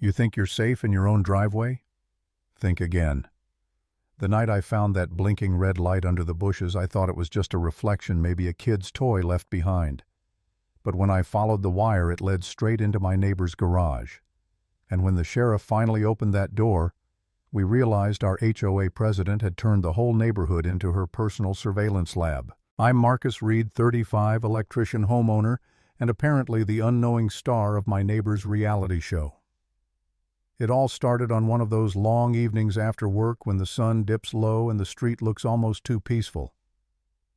You think you're safe in your own driveway? Think again. The night I found that blinking red light under the bushes, I thought it was just a reflection, maybe a kid's toy left behind. But when I followed the wire, it led straight into my neighbor's garage. And when the sheriff finally opened that door, we realized our HOA president had turned the whole neighborhood into her personal surveillance lab. I'm Marcus Reed, 35, electrician homeowner, and apparently the unknowing star of my neighbor's reality show. It all started on one of those long evenings after work when the sun dips low and the street looks almost too peaceful.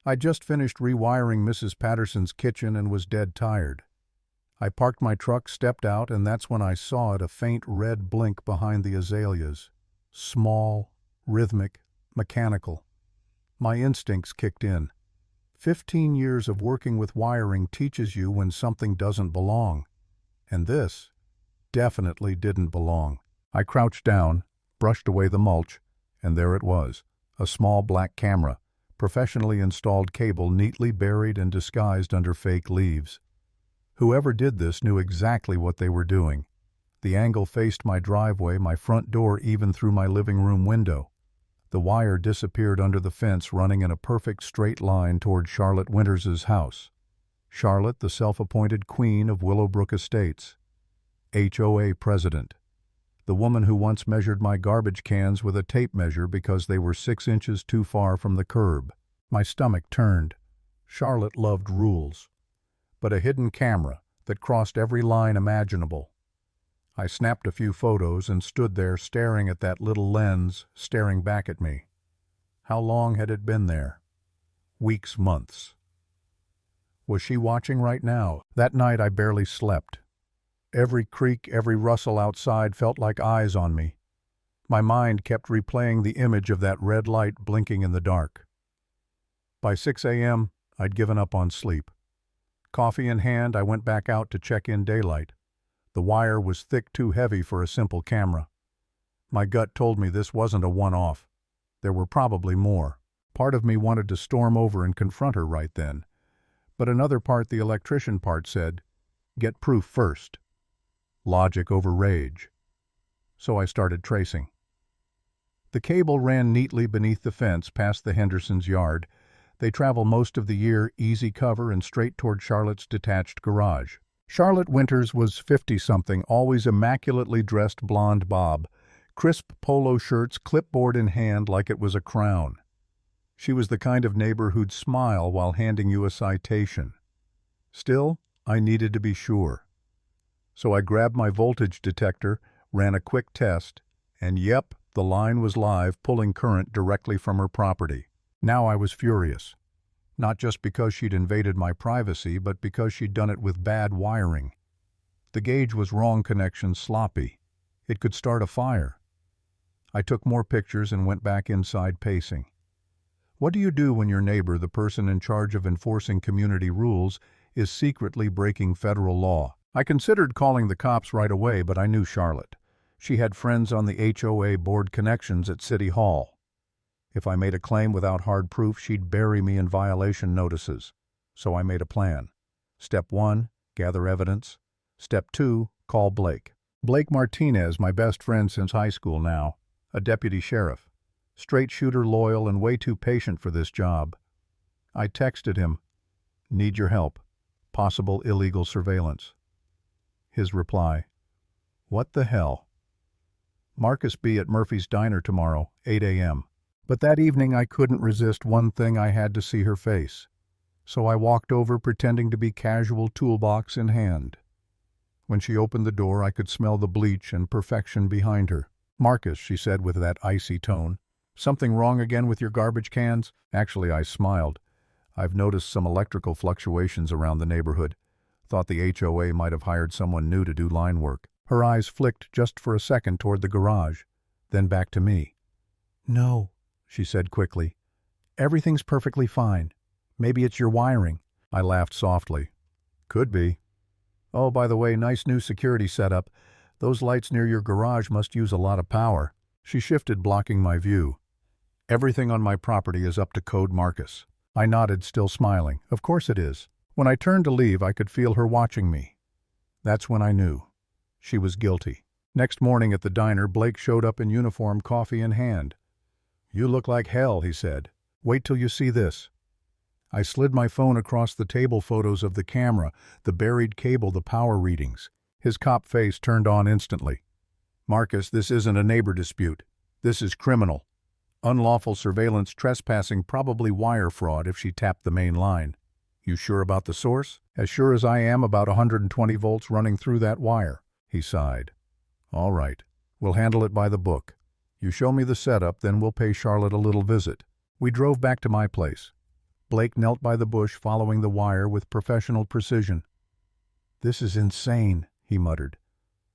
I'd just finished rewiring Mrs. Patterson's kitchen and was dead tired. I parked my truck, stepped out, and that's when I saw it, a faint red blink behind the azaleas. Small, rhythmic, mechanical. My instincts kicked in. 15 years of working with wiring teaches you when something doesn't belong. And this definitely didn't belong. I crouched down, brushed away the mulch, and there it was, a small black camera, professionally installed cable neatly buried and disguised under fake leaves. Whoever did this knew exactly what they were doing. The angle faced my driveway, my front door, even through my living room window. The wire disappeared under the fence, running in a perfect straight line toward Charlotte Winters's house. Charlotte, the self-appointed queen of Willowbrook Estates. HOA president. The woman who once measured my garbage cans with a tape measure because they were 6 inches too far from the curb. My stomach turned. Charlotte loved rules. But a hidden camera that crossed every line imaginable. I snapped a few photos and stood there staring at that little lens, staring back at me. How long had it been there? Weeks, months. Was she watching right now? That night I barely slept. Every creak, every rustle outside felt like eyes on me. My mind kept replaying the image of that red light blinking in the dark. By 6 a.m., I'd given up on sleep. Coffee in hand, I went back out to check in daylight. The wire was thick, too heavy for a simple camera. My gut told me this wasn't a one-off. There were probably more. Part of me wanted to storm over and confront her right then. But another part, the electrician part, said, "Get proof first." Logic over rage. So I started tracing. The cable ran neatly beneath the fence past the Hendersons' yard. They travel most of the year, easy cover, and straight toward Charlotte's detached garage. Charlotte Winters was 50-something, always immaculately dressed blonde bob, crisp polo shirts, clipboard in hand like it was a crown. She was the kind of neighbor who'd smile while handing you a citation. Still, I needed to be sure. So I grabbed my voltage detector, ran a quick test, and yep, the line was live, pulling current directly from her property. Now I was furious. Not just because she'd invaded my privacy, but because she'd done it with bad wiring. The gauge was wrong, connection sloppy. It could start a fire. I took more pictures and went back inside pacing. What do you do when your neighbor, the person in charge of enforcing community rules, is secretly breaking federal law? I considered calling the cops right away, but I knew Charlotte. She had friends on the HOA board, connections at City Hall. If I made a claim without hard proof, she'd bury me in violation notices. So I made a plan. Step 1, gather evidence. Step 2, call Blake. Blake Martinez, my best friend since high school now, a deputy sheriff. Straight shooter, loyal, and way too patient for this job. I texted him, "Need your help. Possible illegal surveillance." His reply, "What the hell? Marcus B. at Murphy's Diner tomorrow, 8 a.m. But that evening I couldn't resist one thing. I had to see her face. So I walked over, pretending to be casual, toolbox in hand. When she opened the door, I could smell the bleach and perfection behind her. "Marcus," she said with that icy tone, "something wrong again with your garbage cans?" Actually, I smiled. I've noticed some electrical fluctuations around the neighborhood. Thought the HOA might have hired someone new to do line work. Her eyes flicked just for a second toward the garage, then back to me. "No," she said quickly. "Everything's perfectly fine. Maybe it's your wiring." I laughed softly. "Could be. Oh, by the way, nice new security setup. Those lights near your garage must use a lot of power." She shifted, blocking my view. "Everything on my property is up to code, Marcus." I nodded, still smiling. "Of course it is." When I turned to leave, I could feel her watching me. That's when I knew. She was guilty. Next morning at the diner, Blake showed up in uniform, coffee in hand. "You look like hell," he said. "Wait till you see this." I slid my phone across the table, photos of the camera, the buried cable, the power readings. His cop face turned on instantly. "Marcus, this isn't a neighbor dispute. This is criminal. Unlawful surveillance, trespassing, probably wire fraud if she tapped the main line." "You sure about the source?" "As sure as I am about 120 volts running through that wire." He sighed. "All right. We'll handle it by the book. You show me the setup, then we'll pay Charlotte a little visit." We drove back to my place. Blake knelt by the bush, following the wire with professional precision. "This is insane," he muttered.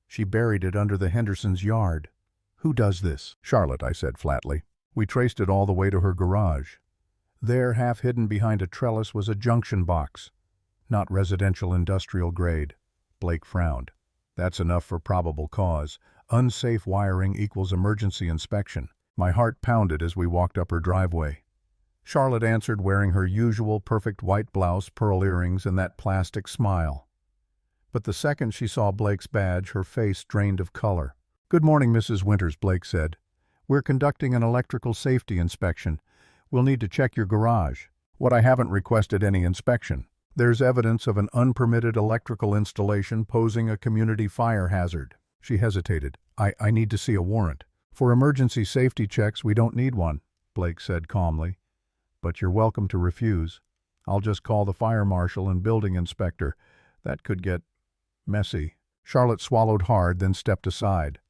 "She buried it under the Hendersons' yard. Who does this?" "Charlotte," I said flatly. We traced it all the way to her garage. There, half hidden behind a trellis, was a junction box. Not residential, industrial grade. Blake frowned. "That's enough for probable cause. Unsafe wiring equals emergency inspection." My heart pounded as we walked up her driveway. Charlotte answered, wearing her usual perfect white blouse, pearl earrings, and that plastic smile. But the second she saw Blake's badge, her face drained of color. "Good morning, Mrs. Winters," Blake said. "We're conducting an electrical safety inspection. We'll need to check your garage." "What, I haven't requested any inspection. There's evidence of an unpermitted electrical installation posing a community fire hazard." She hesitated. I need to see a warrant." "For emergency safety checks, we don't need one," Blake said calmly. "But you're welcome to refuse. I'll just call the fire marshal and building inspector. That could get messy." Charlotte swallowed hard, then stepped aside.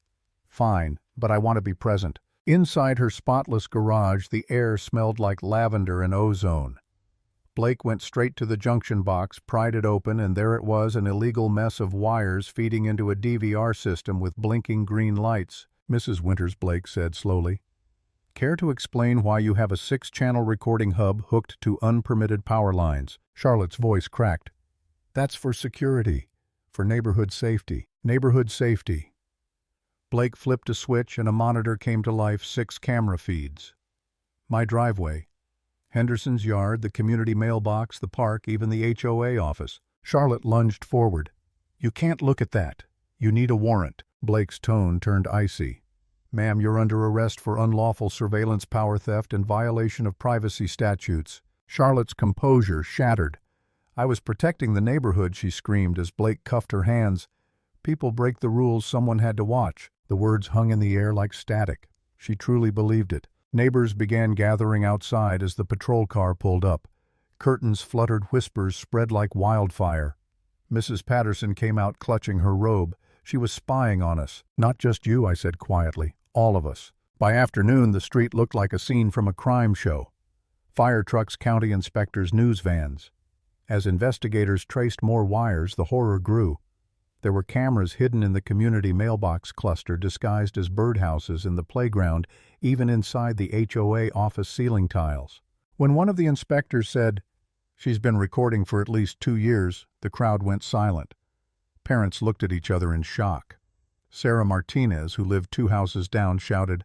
"Fine, but I want to be present." Inside her spotless garage, the air smelled like lavender and ozone. Blake went straight to the junction box, pried it open, and there it was, an illegal mess of wires feeding into a DVR system with blinking green lights. "Mrs. Winters," Blake said slowly, "care to explain why you have a 6-channel recording hub hooked to unpermitted power lines?" Charlotte's voice cracked. "That's for security, for neighborhood safety." "Neighborhood safety." Blake flipped a switch and a monitor came to life, 6 camera feeds. My driveway, Henderson's yard, the community mailbox, the park, even the HOA office. Charlotte lunged forward. "You can't look at that. You need a warrant." Blake's tone turned icy. "Ma'am, you're under arrest for unlawful surveillance, power theft, and violation of privacy statutes." Charlotte's composure shattered. "I was protecting the neighborhood," she screamed as Blake cuffed her hands. "People break the rules, someone had to watch." The words hung in the air like static. She truly believed it. Neighbors began gathering outside as the patrol car pulled up. Curtains fluttered, whispers spread like wildfire. Mrs. Patterson came out clutching her robe. "She was spying on us." "Not just you," I said quietly. "All of us." By afternoon, the street looked like a scene from a crime show. Fire trucks, county inspectors, news vans. As investigators traced more wires, the horror grew. There were cameras hidden in the community mailbox cluster, disguised as birdhouses in the playground, even inside the HOA office ceiling tiles. When one of the inspectors said, "She's been recording for at least 2 years," the crowd went silent. Parents looked at each other in shock. Sarah Martinez, who lived 2 houses down, shouted,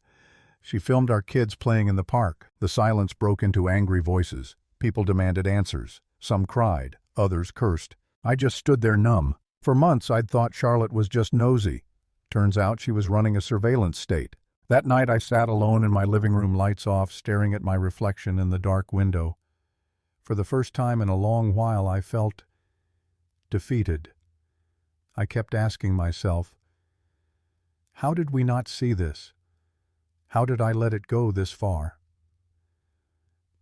"She filmed our kids playing in the park." The silence broke into angry voices. People demanded answers. Some cried, others cursed. I just stood there numb. For months I'd thought Charlotte was just nosy. Turns out she was running a surveillance state. That night I sat alone in my living room, lights off, staring at my reflection in the dark window. For the first time in a long while I felt defeated. I kept asking myself, how did we not see this? How did I let it go this far?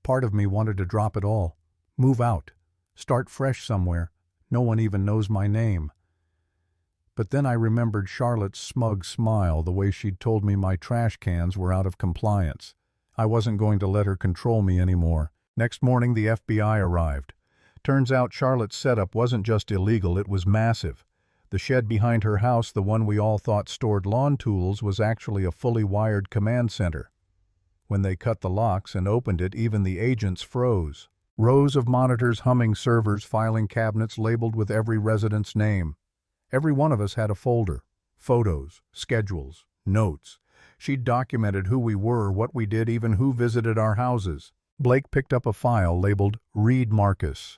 Part of me wanted to drop it all, move out, start fresh somewhere. No one even knows my name. But then I remembered Charlotte's smug smile, the way she'd told me my trash cans were out of compliance. I wasn't going to let her control me anymore. Next morning the FBI arrived. Turns out Charlotte's setup wasn't just illegal, it was massive. The shed behind her house, the one we all thought stored lawn tools, was actually a fully wired command center. When they cut the locks and opened it, even the agents froze. Rows of monitors, humming servers, filing cabinets labeled with every resident's name. Every one of us had a folder. Photos, schedules, notes. She'd documented who we were, what we did, even who visited our houses. Blake picked up a file labeled "Read Marcus."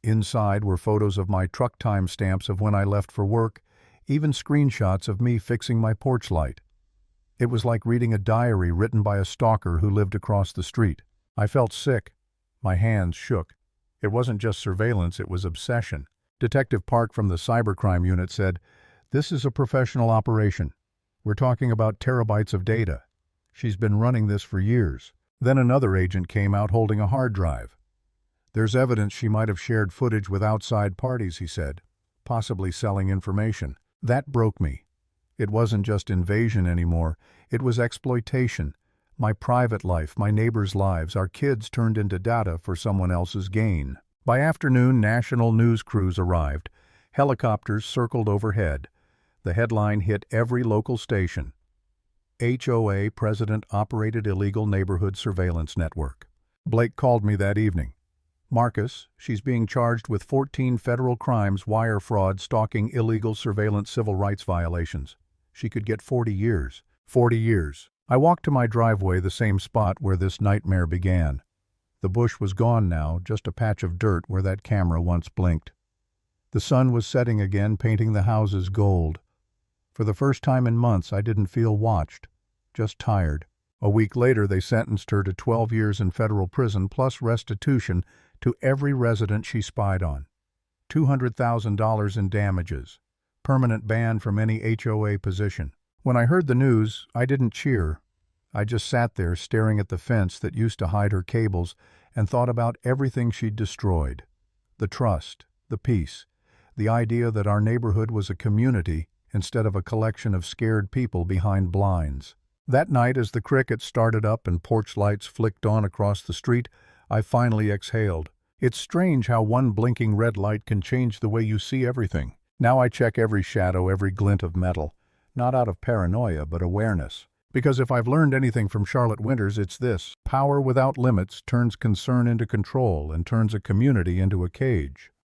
Inside were photos of my truck timestamps of when I left for work, even screenshots of me fixing my porch light. It was like reading a diary written by a stalker who lived across the street. I felt sick. My hands shook. It wasn't just surveillance, it was obsession. Detective Park from the cybercrime unit said, "This is a professional operation. We're talking about terabytes of data. She's been running this for years." Then another agent came out holding a hard drive. "There's evidence she might have shared footage with outside parties," he said, "possibly selling information." That broke me. It wasn't just invasion anymore, it was exploitation. My private life, my neighbors' lives, our kids turned into data for someone else's gain. By afternoon, national news crews arrived. Helicopters circled overhead. The headline hit every local station. HOA President operated illegal neighborhood surveillance network. Blake called me that evening. "Marcus, she's being charged with 14 federal crimes, wire fraud, stalking, illegal surveillance, civil rights violations. She could get 40 years. 40 years. I walked to my driveway, the same spot where this nightmare began. The bush was gone now, just a patch of dirt where that camera once blinked. The sun was setting again, painting the houses gold. For the first time in months, I didn't feel watched, just tired. A week later, they sentenced her to 12 years in federal prison plus restitution to every resident she spied on. $200,000 in damages. Permanent ban from any HOA position. When I heard the news, I didn't cheer. I just sat there staring at the fence that used to hide her cables and thought about everything she'd destroyed. The trust, the peace, the idea that our neighborhood was a community instead of a collection of scared people behind blinds. That night, as the cricket started up and porch lights flicked on across the street, I finally exhaled. It's strange how one blinking red light can change the way you see everything. Now I check every shadow, every glint of metal, not out of paranoia, but awareness. Because if I've learned anything from Charlotte Winters, it's this: power without limits turns concern into control and turns a community into a cage.